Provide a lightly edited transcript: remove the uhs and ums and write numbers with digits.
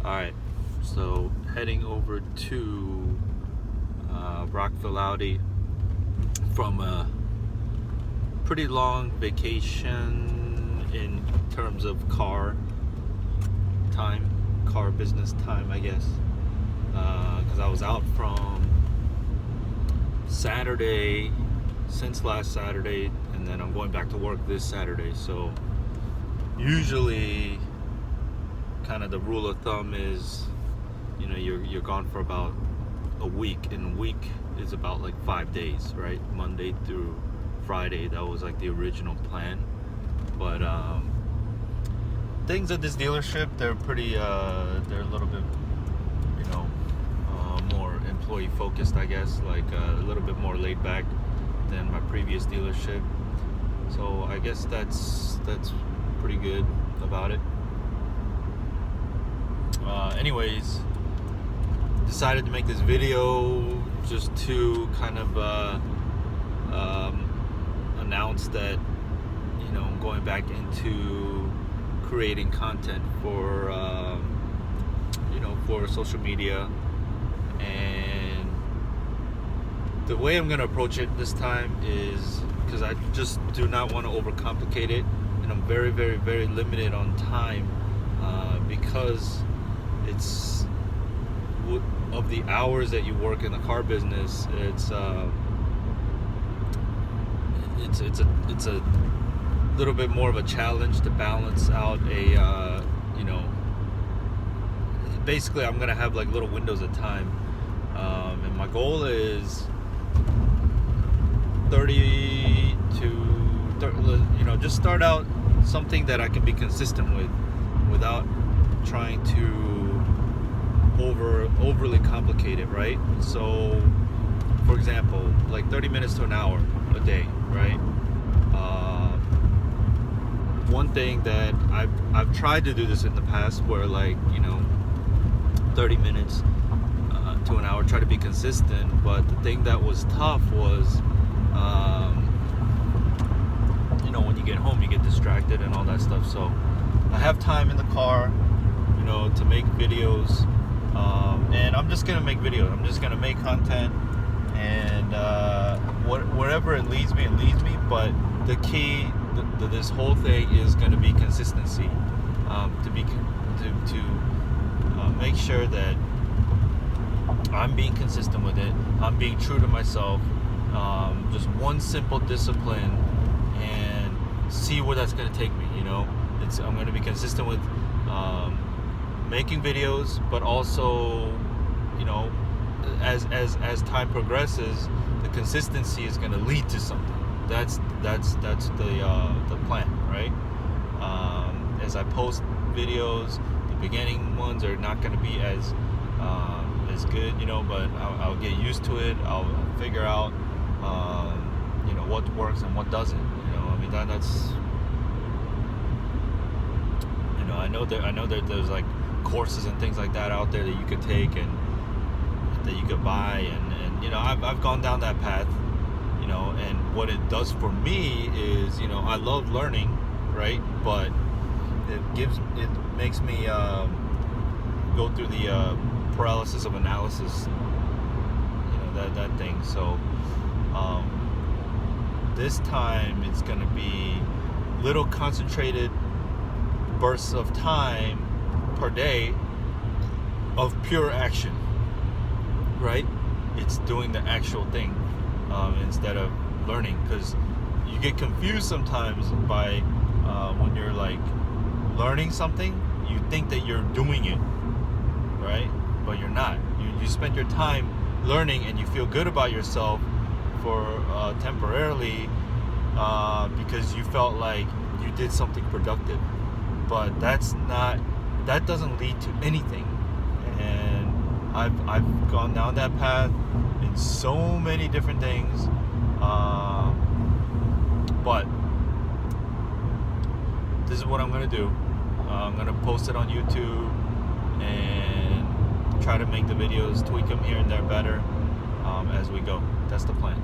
Alright, so heading over to Rockville Audi from a pretty long vacation in terms of car business time, I guess. Because I was out from Saturday, since last Saturday, and then I'm going back to work this Saturday. So usually kind of the rule of thumb is, you're gone for about a week, and a week is about like 5 days, right? Monday through Friday. That was like the original plan. But things at this dealership, they're pretty they're a little bit more employee focused, I guess, like a little bit more laid back than my previous dealership. So I guess that's pretty good about it. Anyways, decided to make this video just to kind of announce that I'm going back into creating content for for social media. And the way I'm gonna approach it this time is because I just do not want to overcomplicate it, and I'm very, very, very limited on time because it's of the hours that you work in the car business. It's a little bit more of a challenge to balance out a basically I'm gonna have like little windows of time, and my goal is 30 just start out something that I can be consistent with without trying to overly complicate it, right? So for example, like 30 minutes to an hour a day, right? One thing that I've tried to do this in the past, where 30 minutes to an hour, try to be consistent. But the thing that was tough was when you get home, you get distracted and all that stuff. So I have time in the car to make videos, and I'm just gonna make videos. I'm just gonna make content, and wherever it leads me, it leads me. But the key to this whole thing is going to be consistency. To make sure that I'm being consistent with it. I'm being true to myself. Just one simple discipline, and see where that's going to take me. I'm going to be consistent with making videos, but also, as time progresses, the consistency is going to lead to something. That's the plan, right? As I post videos, the beginning ones are not going to be as good, but I'll get used to it. I'll figure out what works and what doesn't. That's I know that there's like courses and things like that out there that you could take and that you could buy, and I've gone down that path. And what it does for me is, I love learning, right? But it makes me go through the paralysis of analysis, that thing. So this time it's going to be little concentrated bursts of time per day of pure action, right? It's doing the actual thing. Instead of learning, because you get confused sometimes by when you're like learning something, you think that you're doing it, right? But you're not. You spend your time learning, and you feel good about yourself for temporarily because you felt like you did something productive, but that doesn't lead to anything. And I've gone down that path in so many different things, but this is what I'm gonna do. I'm gonna post it on YouTube and try to make the videos, tweak them here and there better as we go. That's the plan.